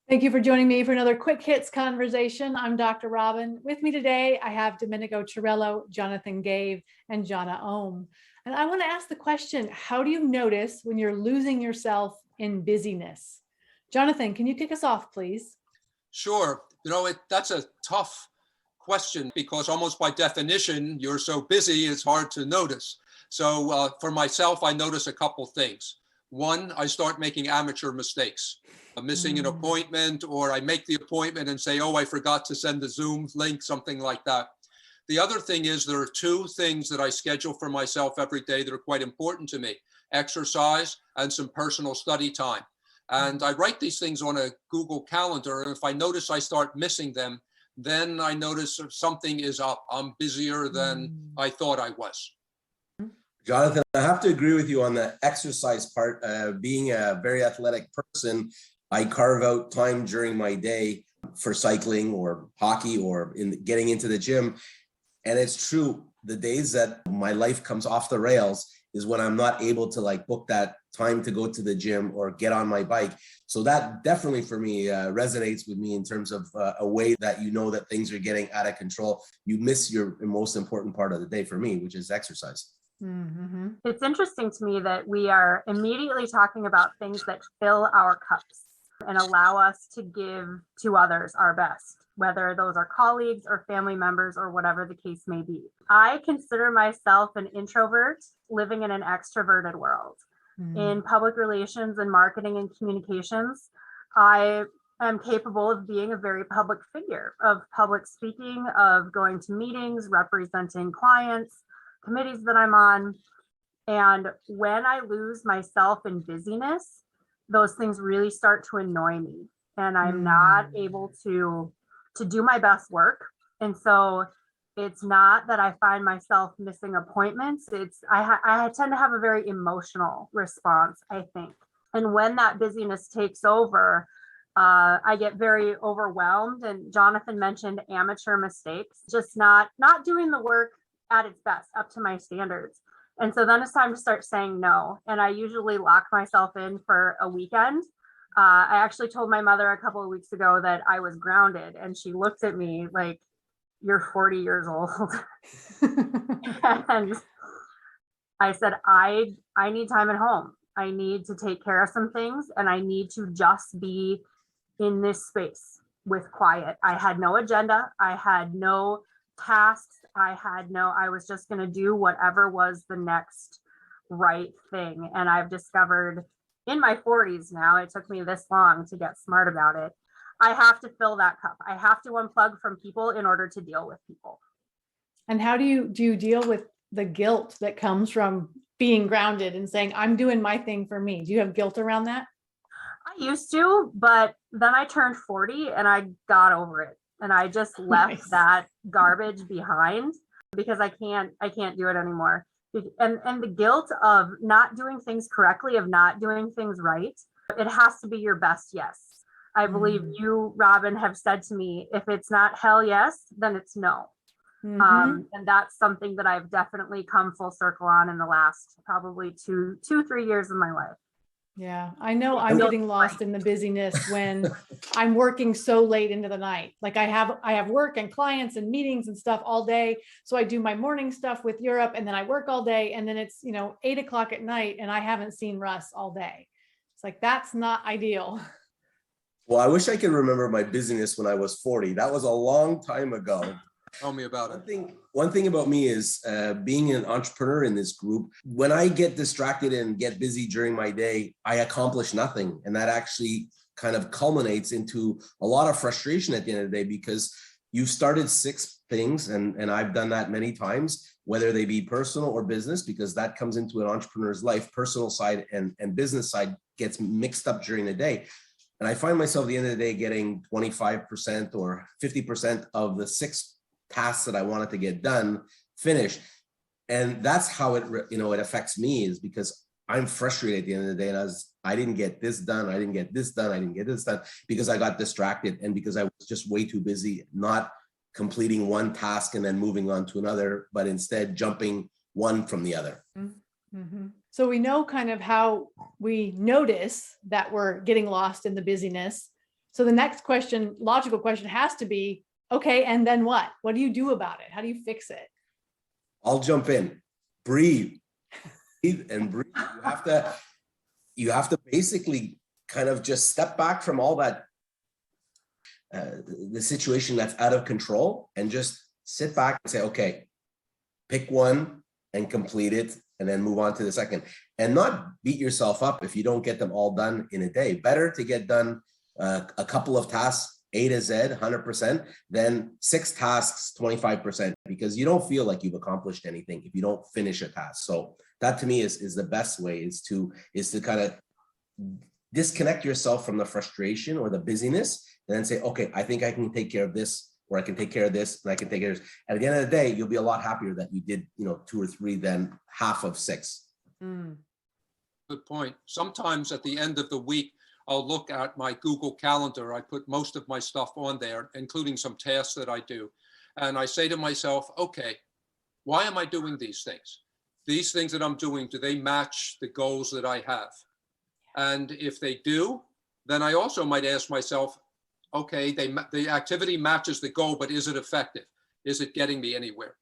Thank you for joining me for another Quick Hits conversation. I'm Dr. Robyn. With me today, I have Domenico Ciarallo, Jonathan Gaev, and Jona Ohm. And I want to ask the question, how do you notice when you're losing yourself in busyness? Jonathan, can you kick us off, please? Sure. That's a tough question because almost by definition, you're so busy, it's hard to notice. So for myself, I notice a couple things. One, I start making amateur mistakes. I'm missing an appointment, or I make the appointment and say, oh, I forgot to send the Zoom link, something like that. The other thing is there are two things that I schedule for myself every day that are quite important to me: exercise and some personal study time. And I write these things on a Google Calendar. And if I notice I start missing them, then I notice something is up. I'm busier than I thought I was. Jonathan, I have to agree with you on the exercise part. Being a very athletic person, I carve out time during my day for cycling or hockey or getting into the gym. And it's true, the days that my life comes off the rails is when I'm not able to book that time to go to the gym or get on my bike. So that definitely for me resonates with me in terms of a way that you know that things are getting out of control. You miss your most important part of the day for me, which is exercise. Mm-hmm. It's interesting to me that we are immediately talking about things that fill our cups and allow us to give to others our best, whether those are colleagues or family members or whatever the case may be. I consider myself an introvert living in an extroverted world. In public relations and marketing and communications, I am capable of being a very public figure, of public speaking, of going to meetings, representing clients, committees that I'm on. And when I lose myself in busyness, those things really start to annoy me, and I'm not able to do my best work. And so it's not that I find myself missing appointments. It's I tend to have a very emotional response, I think. And when that busyness takes over, I get very overwhelmed. And Jonathan mentioned amateur mistakes, just not doing the work at its best, up to my standards. And so then it's time to start saying no. And I usually lock myself in for a weekend. I actually told my mother a couple of weeks ago that I was grounded, and she looked at me like, "You're 40 years old." And I said, I need time at home. I need to take care of some things, and I need to just be in this space with quiet. I had no agenda. I had no tasks. I was just going to do whatever was the next right thing. And I've discovered in my 40s now, it took me this long to get smart about it, I have to fill that cup. I have to unplug from people in order to deal with people. And how do you deal with the guilt that comes from being grounded and saying, I'm doing my thing for me? Do you have guilt around that? I used to, but then I turned 40 and I got over it. And I just left that garbage behind because I can't do it anymore. And the guilt of not doing things correctly, of not doing things right, it has to be your best yes. I believe you, Robyn, have said to me, if it's not hell yes, then it's no. And that's something that I've definitely come full circle on in the last probably two, 3 years of my life. Yeah, I know I'm getting lost in the busyness when I'm working so late into the night. Like I have work and clients and meetings and stuff all day. So I do my morning stuff with Europe, and then I work all day, and then it's 8 o'clock at night and I haven't seen Russ all day. It's like, that's not ideal. Well, I wish I could remember my busyness when I was 40. That was a long time ago. Tell me about it. One thing about me is being an entrepreneur in this group, when I get distracted and get busy during my day, I accomplish nothing. And that actually kind of culminates into a lot of frustration at the end of the day, because you've started 6 things, and I've done that many times, whether they be personal or business, because that comes into an entrepreneur's life. Personal side and business side gets mixed up during the day. And I find myself at the end of the day getting 25% or 50% of the 6 tasks that I wanted to get done finished. And that's how it affects me, is because I'm frustrated at the end of the day. And I didn't get this done. I didn't get this done. I didn't get this done because I got distracted, and because I was just way too busy, not completing one task and then moving on to another, but instead jumping one from the other. Mm-hmm. So we know kind of how we notice that we're getting lost in the busyness. So the next question, logical question has to be, okay, and then what? What do you do about it? How do you fix it? I'll jump in. Breathe. Breathe and breathe. You have to basically kind of just step back from all that, the situation that's out of control, and just sit back and say, okay, pick one and complete it, and then move on to the second. And not beat yourself up if you don't get them all done in a day. Better to get done a couple of tasks, A to Z, 100%, than 6 tasks, 25%, because you don't feel like you've accomplished anything if you don't finish a task. So that to me is the best way, is to kind of disconnect yourself from the frustration or the busyness, and then say, okay, I think I can take care of this, or I can take care of this, and I can take care of this. And at the end of the day, you'll be a lot happier that you did, 2 or 3 than half of 6. Good point. Sometimes at the end of the week, I'll look at my Google Calendar. I put most of my stuff on there, including some tasks that I do. And I say to myself, okay, why am I doing these things? These things that I'm doing, do they match the goals that I have? And if they do, then I also might ask myself, okay, the activity matches the goal, but is it effective? Is it getting me anywhere?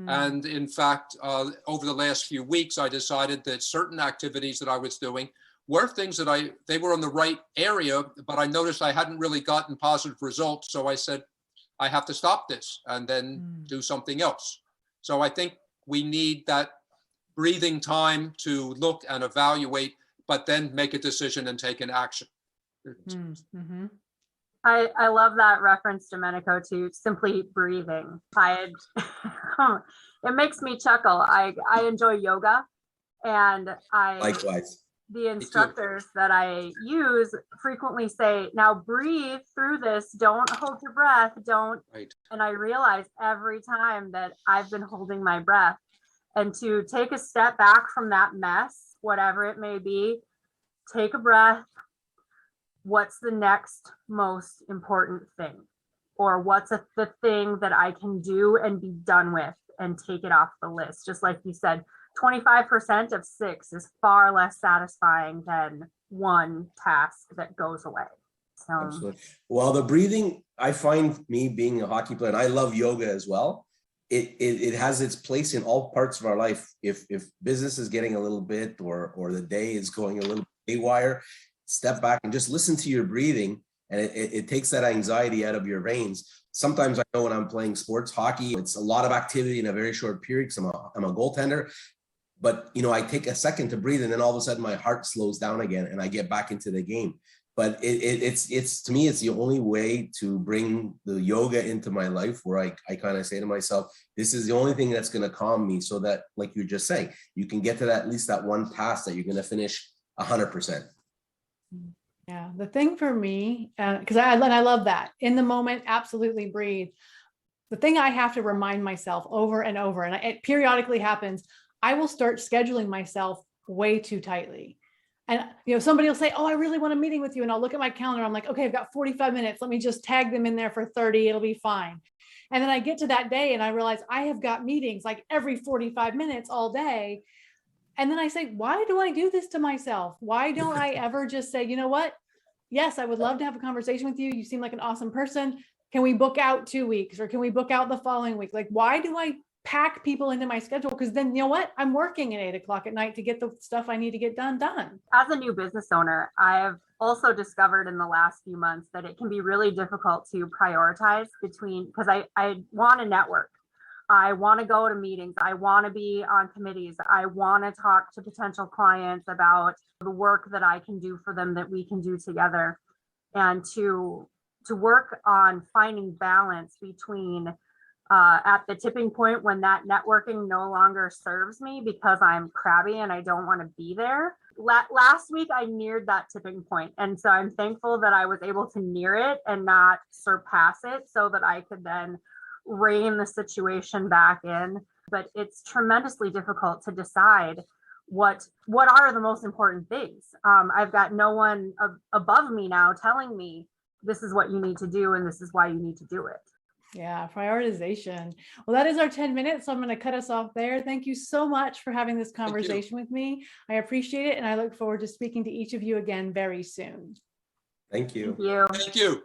And in fact, over the last few weeks, I decided that certain activities that I was doing were things that they were in the right area, but I noticed I hadn't really gotten positive results. So I said, I have to stop this and then do something else. So I think we need that breathing time to look and evaluate, but then make a decision and take an action. I love that reference, Domenico, to simply breathing. It makes me chuckle. I enjoy yoga, and Likewise. The instructors that I use frequently say, now breathe through this, don't hold your breath, don't. Right. And I realize every time that I've been holding my breath, and to take a step back from that mess, whatever it may be, take a breath. What's the next most important thing? Or what's the thing that I can do and be done with and take it off the list? Just like you said, 25% of 6 is far less satisfying than one task that goes away. So, absolutely. Well, the breathing, I find, me being a hockey player, and I love yoga as well, it has its place in all parts of our life. If business is getting a little bit, or the day is going a little haywire, step back and just listen to your breathing, and it takes that anxiety out of your veins. Sometimes I know when I'm playing sports, hockey, it's a lot of activity in a very short period because I'm a goaltender. But, I take a second to breathe, and then all of a sudden my heart slows down again and I get back into the game. But it's to me, it's the only way to bring the yoga into my life, where I kind of say to myself, this is the only thing that's going to calm me, so that, like you're just saying, you can get to that, at least that one task that you're going to finish 100%. Yeah, the thing for me, because I love that in the moment, absolutely breathe. The thing I have to remind myself over and over, and it periodically happens, I will start scheduling myself way too tightly. And, somebody will say, oh, I really want a meeting with you. And I'll look at my calendar. I'm like, okay, I've got 45 minutes. Let me just tag them in there for 30. It'll be fine. And then I get to that day and I realize I have got meetings like every 45 minutes all day. And then I say, why do I do this to myself? Why don't I ever just say, you know what? Yes, I would love to have a conversation with you. You seem like an awesome person. Can we book out 2 weeks, or can we book out the following week? Like, why do I pack people into my schedule? Because then, you know what? I'm working at 8:00 at night to get the stuff I need to get done. As a new business owner, I have also discovered in the last few months that it can be really difficult to prioritize because I want to network. I want to go to meetings. I want to be on committees. I want to talk to potential clients about the work that I can do for them, that we can do together, and to work on finding balance between at the tipping point when that networking no longer serves me because I'm crabby and I don't want to be there. Last week, I neared that tipping point. And so I'm thankful that I was able to near it and not surpass it, so that I could then rein the situation back in. But it's tremendously difficult to decide what are the most important things. I've got no one above me now telling me this is what you need to do and this is why you need to do it. Yeah, prioritization. Well, that is our 10 minutes. So I'm going to cut us off there. Thank you so much for having this conversation with me. I appreciate it. And I look forward to speaking to each of you again very soon. Thank you. Thank you. Thank you.